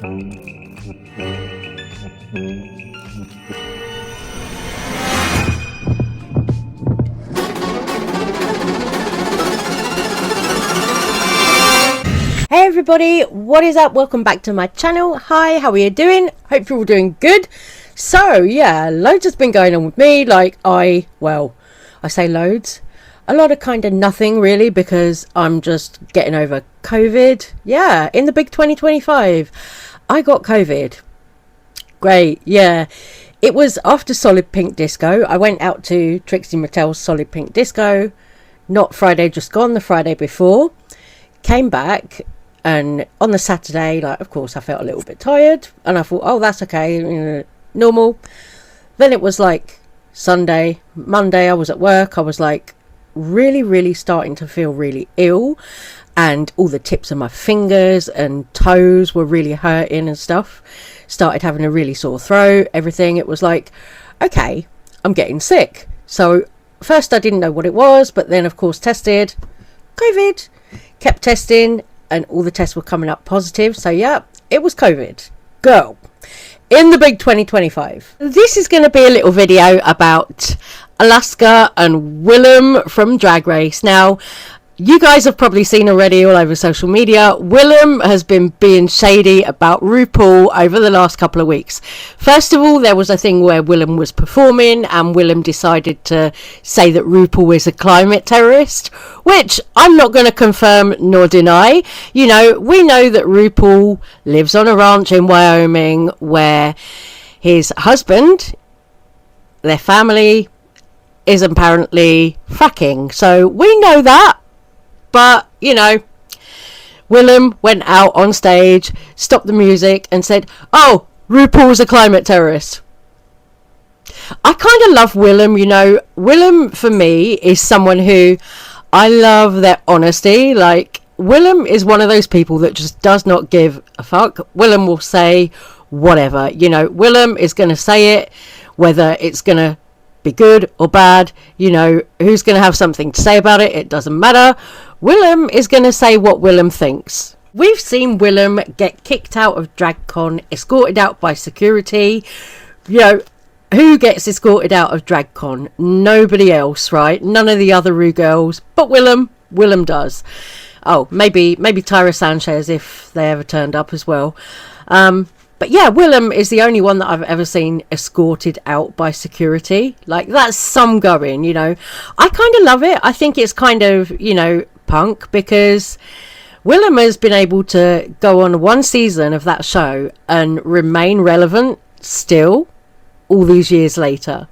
Hey everybody, what is up? Welcome back to my channel. Hi, how are you doing? Hope you're all doing good. So yeah, loads has been going on with me. I say loads, a lot of kind of nothing really, because I'm just getting over COVID. Yeah, in the big 2025 I got COVID. Great. Yeah, it was after Solid Pink Disco. I went out to Trixie Mattel's Solid Pink Disco, not Friday just gone, the Friday before. Came back, and on the Saturday, of course I felt a little bit tired, and I thought, oh, that's okay, normal. Then it was Sunday, Monday, I was at work. I was really starting to feel really ill, and all the tips of my fingers and toes were really hurting and stuff. Started having a really sore throat, everything. It was okay, I'm getting sick. So first I didn't know what it was, but then of course tested COVID, kept testing, and all the tests were coming up positive. So yeah, it was COVID. Go in the big 2025. This is going to be a little video about Alaska and WILLAM from Drag Race. Now, you guys have probably seen already all over social media, WILLAM has been being shady about RuPaul over the last couple of weeks. First of all, there was a thing where WILLAM was performing and WILLAM decided to say that RuPaul is a climate terrorist, which I'm not going to confirm nor deny. We know that RuPaul lives on a ranch in Wyoming where his husband, their family, is apparently fracking. So we know that. But, WILLAM went out on stage, stopped the music and said, oh, RuPaul's a climate terrorist. I kind of love WILLAM, WILLAM for me is someone who, I love their honesty. WILLAM is one of those people that just does not give a fuck. WILLAM will say whatever. WILLAM is going to say it, whether it's going to be good or bad. Who's going to have something to say about it? It doesn't matter. WILLAM is going to say what WILLAM thinks. We've seen WILLAM get kicked out of DragCon, escorted out by security. Who gets escorted out of DragCon? Nobody else, right? None of the other Ru girls, but WILLAM. WILLAM does. Oh, maybe Tyra Sanchez if they ever turned up as well. But yeah, WILLAM is the only one that I've ever seen escorted out by security. That's some going, I kind of love it. I think it's kind of, punk, because WILLAM has been able to go on one season of that show and remain relevant still all these years later.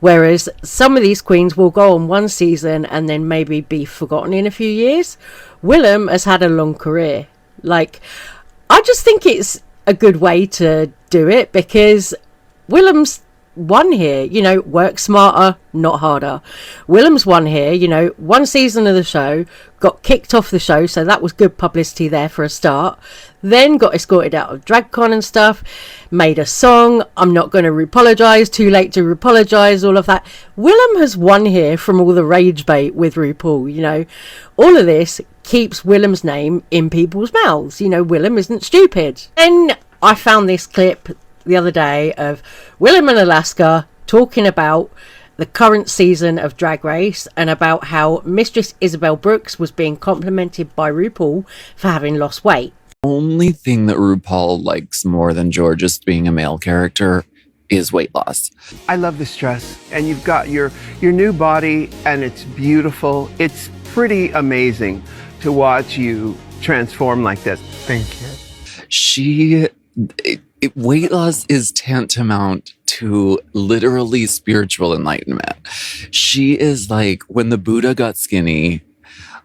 Whereas some of these queens will go on one season and then maybe be forgotten in a few years. WILLAM has had a long career. I just think it's a good way to do it, because WILLAM's won here, work smarter, not harder. WILLAM's won here, one season of the show, got kicked off the show, so that was good publicity there for a start. Then got escorted out of DragCon and stuff, made a song, I'm not going to apologise, too late to apologise, all of that. WILLAM has won here from all the rage bait with RuPaul, all of this keeps WILLAM's name in people's mouths. WILLAM isn't stupid. Then I found this clip the other day of WILLAM and Alaska talking about the current season of Drag Race and about how Mistress Isabel Brooks was being complimented by RuPaul for having lost weight. Only thing that RuPaul likes more than George's being a male character is weight loss. I love this dress, and you've got your new body, and it's beautiful. It's pretty amazing to watch you transform like this. Thank you. Weight loss is tantamount to literally spiritual enlightenment. She is when the Buddha got skinny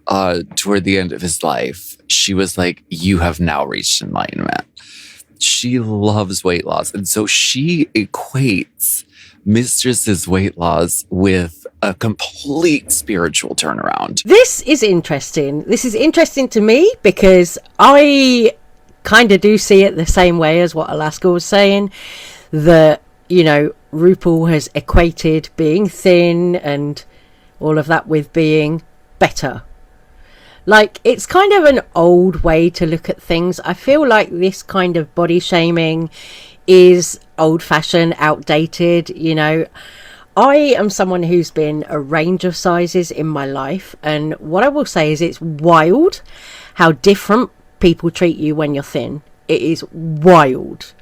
toward the end of his life, she was you have now reached enlightenment. She loves weight loss. And so she equates Mistress's weight loss with a complete spiritual turnaround. This is interesting. This is interesting to me because I kind of do see it the same way as what Alaska was saying, that RuPaul has equated being thin and all of that with being better. Like, it's kind of an old way to look at things. I feel like this kind of body shaming is old-fashioned, outdated, you know. I am someone who's been a range of sizes in my life, and what I will say is it's wild how different people treat you when you're thin. It is wild.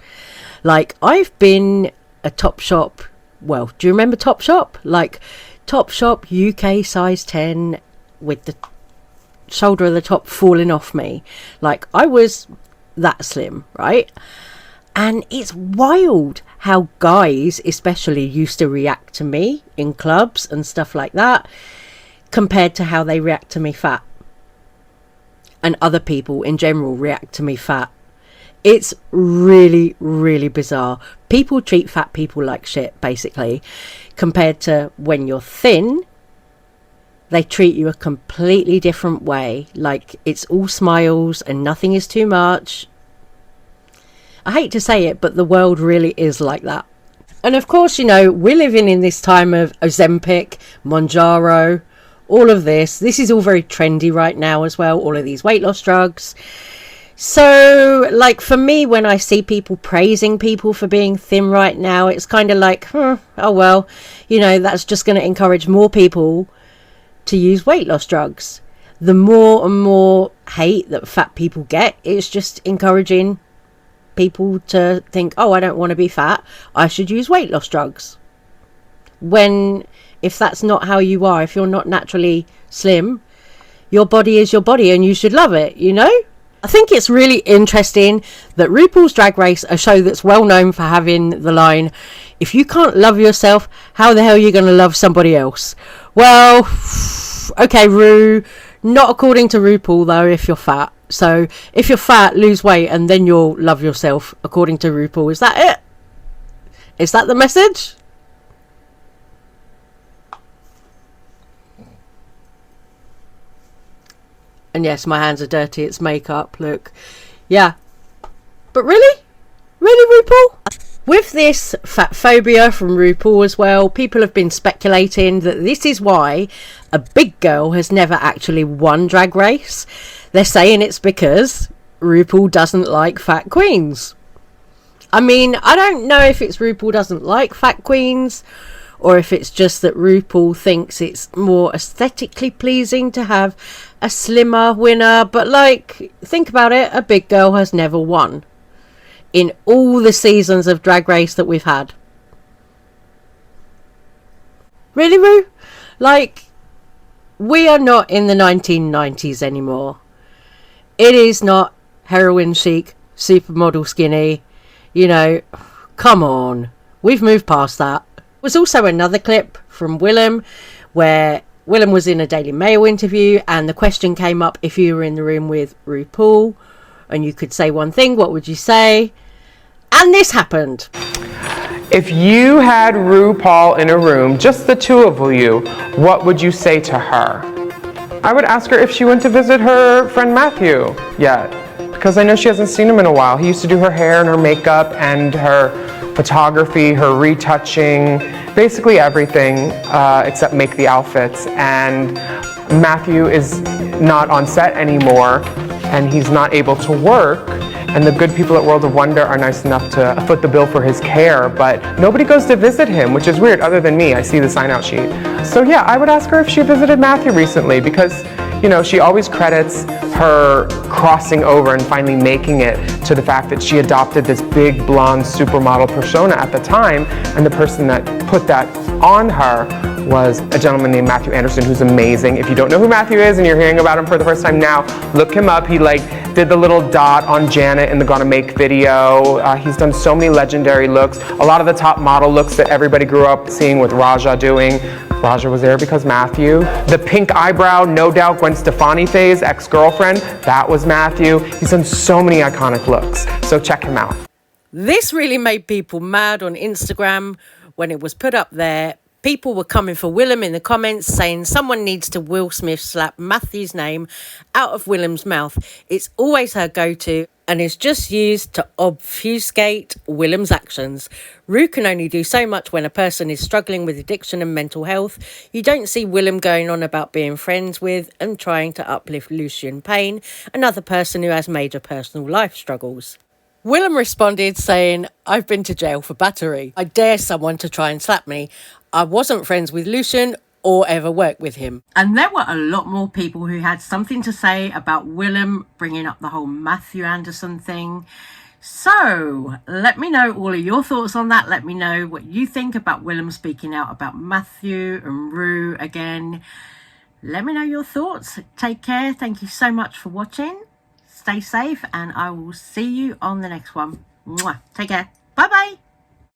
Like, I've been a Topshop, well, do you remember Topshop? Like, Topshop UK size 10 with the shoulder of the top falling off me. Like, I was that slim, right? And it's wild how guys especially used to react to me in clubs and stuff like that compared to how they react to me fat. And other people in general react to me fat. It's really, really bizarre. People treat fat people like shit, basically, compared to when you're thin. They treat you a completely different way. Like, it's all smiles and nothing is too much. I hate to say it, but the world really is like that. And of course, you know, we're living in this time of Ozempic, Mounjaro, all of this. This is all very trendy right now as well, all of these weight loss drugs. So, like, for me, when I see people praising people for being thin right now, it's kind of like, oh, well, you know, that's just going to encourage more people to use weight loss drugs. The more and more hate that fat people get, it's just encouraging people to think, oh, I don't want to be fat, I should use weight loss drugs. When, if that's not how you are, if you're not naturally slim, your body is your body and you should love it, you know? I think it's really interesting that RuPaul's Drag Race, a show that's well known for having the line, if you can't love yourself, how the hell are you going to love somebody else? Well, okay, Ru, not according to RuPaul though, if you're fat. So if you're fat, lose weight and then you'll love yourself, according to RuPaul. Is that it? Is that the message? And yes, my hands are dirty. It's makeup. Look. Yeah. But really? Really, RuPaul? With this fat phobia from RuPaul as well, people have been speculating that this is why a big girl has never actually won Drag Race. They're saying it's because RuPaul doesn't like fat queens. I mean, I don't know if it's RuPaul doesn't like fat queens or if it's just that RuPaul thinks it's more aesthetically pleasing to have a slimmer winner. But, like, think about it, a big girl has never won in all the seasons of Drag Race that we've had. Really, Ru? Like, we are not in the 1990s anymore. It is not heroin chic, supermodel skinny. You know, come on. We've moved past that. There was also another clip from WILLAM where WILLAM was in a Daily Mail interview and the question came up, if you were in the room with RuPaul and you could say one thing, what would you say? And this happened. If you had RuPaul in a room, just the two of you, what would you say to her? I would ask her if she went to visit her friend Matthew yet, because I know she hasn't seen him in a while. He used to do her hair and her makeup and her photography, her retouching, basically everything except make the outfits. And Matthew is not on set anymore and he's not able to work. And the good people at World of Wonder are nice enough to foot the bill for his care, but nobody goes to visit him, which is weird, other than me. I see the sign-out sheet. So yeah, I would ask her if she visited Matthew recently, because, you know, she always credits her crossing over and finally making it to the fact that she adopted this big blonde supermodel persona at the time, and the person that put that on her was a gentleman named Matthew Anderson, who's amazing. If you don't know who Matthew is and you're hearing about him for the first time now, look him up. He did the little dot on Janet in the Gonna Make video. He's done so many legendary looks. A lot of the top model looks that everybody grew up seeing with Raja doing. Raja was there because Matthew. The pink eyebrow, no doubt Gwen Stefani phase, ex-girlfriend, that was Matthew. He's done so many iconic looks, so check him out. This really made people mad on Instagram when it was put up there. People were coming for WILLAM in the comments, saying someone needs to Will Smith slap Matthew's name out of WILLAM's mouth. It's always her go-to and is just used to obfuscate WILLAM's actions. Rue can only do so much when a person is struggling with addiction and mental health. You don't see WILLAM going on about being friends with and trying to uplift Lucian Payne, another person who has major personal life struggles. WILLAM responded saying, I've been to jail for battery. I dare someone to try and slap me. I wasn't friends with Lucian or ever worked with him. And there were a lot more people who had something to say about WILLAM bringing up the whole Matthew Anderson thing. So let me know all of your thoughts on that. Let me know what you think about WILLAM speaking out about Matthew and Rue again. Let me know your thoughts. Take care. Thank you so much for watching. Stay safe, and I will see you on the next one. Mwah. Take care. Bye bye.